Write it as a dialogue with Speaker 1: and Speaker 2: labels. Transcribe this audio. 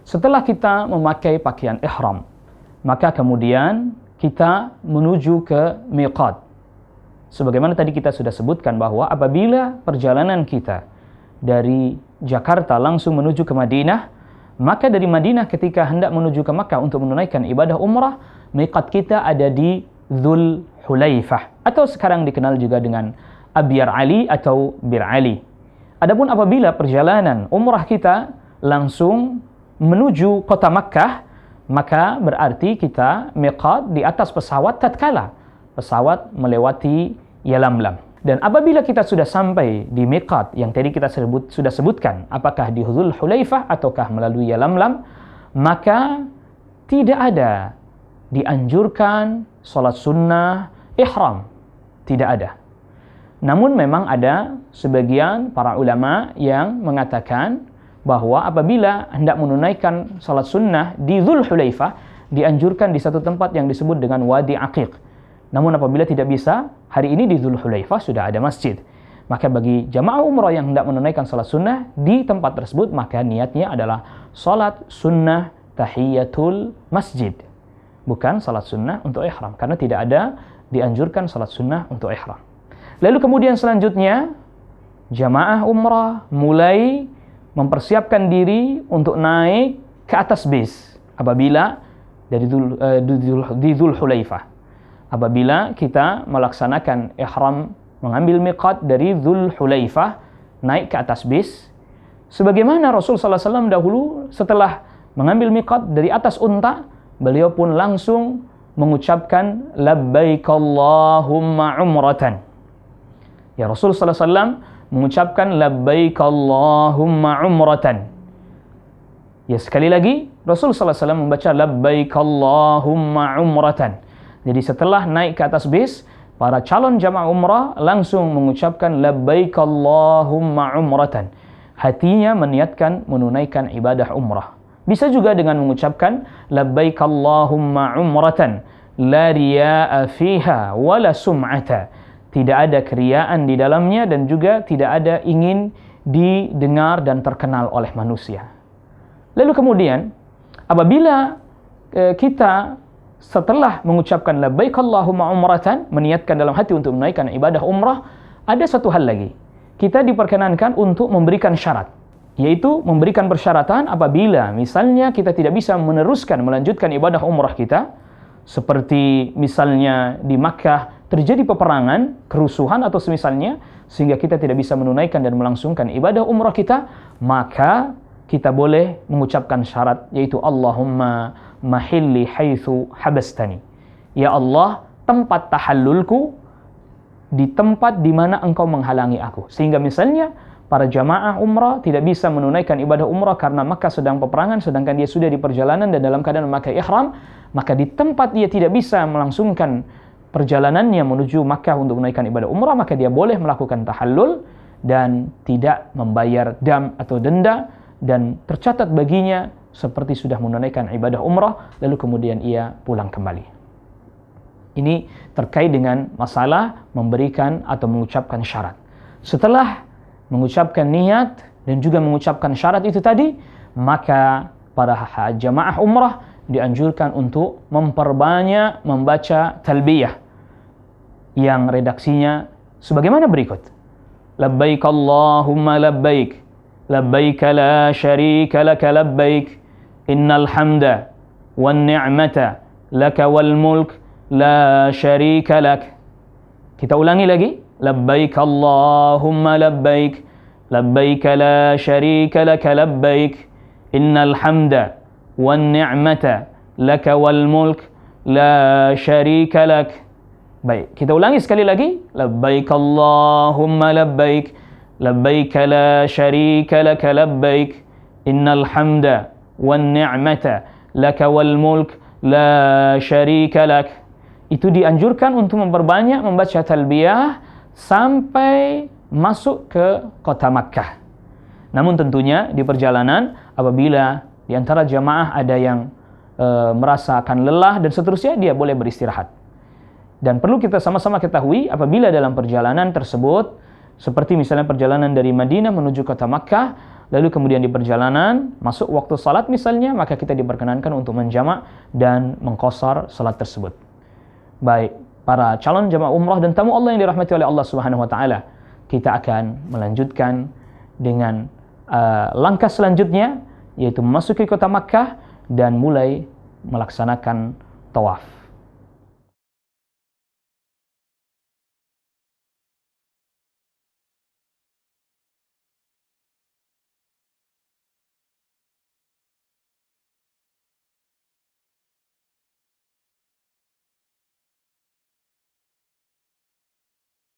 Speaker 1: Setelah kita memakai pakaian ihram, maka kemudian kita menuju ke miqat. Sebagaimana tadi kita sudah sebutkan bahwa apabila perjalanan kita dari Jakarta langsung menuju ke Madinah, maka dari Madinah ketika hendak menuju ke Makkah untuk menunaikan ibadah umrah, miqat kita ada di Dzul Hulaifah, atau sekarang dikenal juga dengan Abyar Ali atau Bir Ali. Adapun apabila perjalanan umrah kita langsung menuju kota Makkah, maka berarti kita miqat di atas pesawat tatkala pesawat melewati Yalamlam. Dan apabila kita sudah sampai di miqat yang tadi kita sudah sebutkan, apakah di Dzul Hulaifah ataukah melalui Yalamlam, maka tidak ada dianjurkan salat sunnah ihram, tidak ada. Namun memang ada sebagian para ulama yang mengatakan bahwa apabila hendak menunaikan salat sunnah di Dzul Hulaifah, dianjurkan di satu tempat yang disebut dengan Wadi Aqiq. Namun apabila tidak bisa, hari ini di Dzul Hulaifah sudah ada masjid. Maka bagi jamaah umrah yang hendak menunaikan salat sunnah di tempat tersebut, maka niatnya adalah salat sunnah tahiyatul masjid, bukan salat sunnah untuk ihram, karena tidak ada dianjurkan salat sunnah untuk ihram. Lalu kemudian selanjutnya, jamaah umrah mulai mempersiapkan diri untuk naik ke atas bis apabila dari Dzul Hulaifah. Apabila kita melaksanakan ihram, mengambil miqat dari Dzul Hulaifah, naik ke atas bis, sebagaimana Rasul SAW dahulu setelah mengambil miqat dari atas unta, beliau pun langsung mengucapkan labbaik Allahumma umratan. Ya, Rasul SAW mengucapkan labbaik Allahumma umratan. Ya, sekali lagi Rasul SAW membaca labbaik Allahumma umratan. Jadi setelah naik ke atas bis, para calon jamaah umrah langsung mengucapkan labbaik Allahumma umratan. Hatinya meniatkan menunaikan ibadah umrah. Bisa juga dengan mengucapkan labbaik Allahumma umratan la riya'a fiha wala sum'ata. Tidak ada keriaan di dalamnya dan juga tidak ada ingin didengar dan terkenal oleh manusia. Lalu kemudian apabila kita setelah mengucapkan labbaik Allahumma umratan, meniatkan dalam hati untuk menunaikan ibadah umrah, ada satu hal lagi. Kita diperkenankan untuk memberikan syarat, yaitu memberikan persyaratan apabila misalnya kita tidak bisa melanjutkan ibadah umrah kita, seperti misalnya di Makkah terjadi peperangan, kerusuhan atau semisalnya, sehingga kita tidak bisa menunaikan dan melangsungkan ibadah umrah kita, maka kita boleh mengucapkan syarat, yaitu Allahumma mahilli haitsu habastani. Ya Allah, tempat tahallulku di tempat di mana engkau menghalangi aku. Sehingga misalnya para jamaah umrah tidak bisa menunaikan ibadah umrah karena Makkah sedang peperangan, sedangkan dia sudah di perjalanan dan dalam keadaan memakai ihram, maka di tempat dia tidak bisa melangsungkan perjalanannya menuju Makkah untuk menunaikan ibadah umrah, maka dia boleh melakukan tahallul dan tidak membayar dam atau denda, dan tercatat baginya seperti sudah menunaikan ibadah umrah, lalu kemudian ia pulang kembali. Ini terkait dengan masalah memberikan atau mengucapkan syarat. Setelah mengucapkan niat dan juga mengucapkan syarat itu tadi, maka para jamaah umrah dianjurkan untuk memperbanyak membaca talbiyah yang redaksinya sebagaimana berikut. Labbaik Allahumma labbaik, labbaik la syarika laka labbaik, innal hamda wan ni'mata laka wal mulk la syarika lak. Kita ulangi lagi. Labbaik Allahumma labbaik, labbaik la syarika laka labbaik, innal hamda wan ni'mata laka wal mulk la syarika lak. Baik, kita ulangi sekali lagi. Labbaik Allahumma labbaik, labbaik la syarika laka labbaik, innal hamda wan ni'mata laka wal mulk la syarika lak. Itu dianjurkan untuk memperbanyak membaca talbiyah sampai masuk ke kota Makkah. Namun tentunya di perjalanan apabila di antara jamaah ada yang merasa akan lelah dan seterusnya, dia boleh beristirahat. Dan perlu kita sama-sama ketahui apabila dalam perjalanan tersebut, seperti misalnya perjalanan dari Madinah menuju kota Makkah, lalu kemudian di perjalanan masuk waktu salat misalnya, maka kita diperkenankan untuk menjamak dan mengqasar salat tersebut. Baik, para calon jamaah umrah dan tamu Allah yang dirahmati oleh Allah Subhanahu wa taala, kita akan melanjutkan dengan langkah selanjutnya, yaitu memasuki kota Makkah dan mulai melaksanakan tawaf.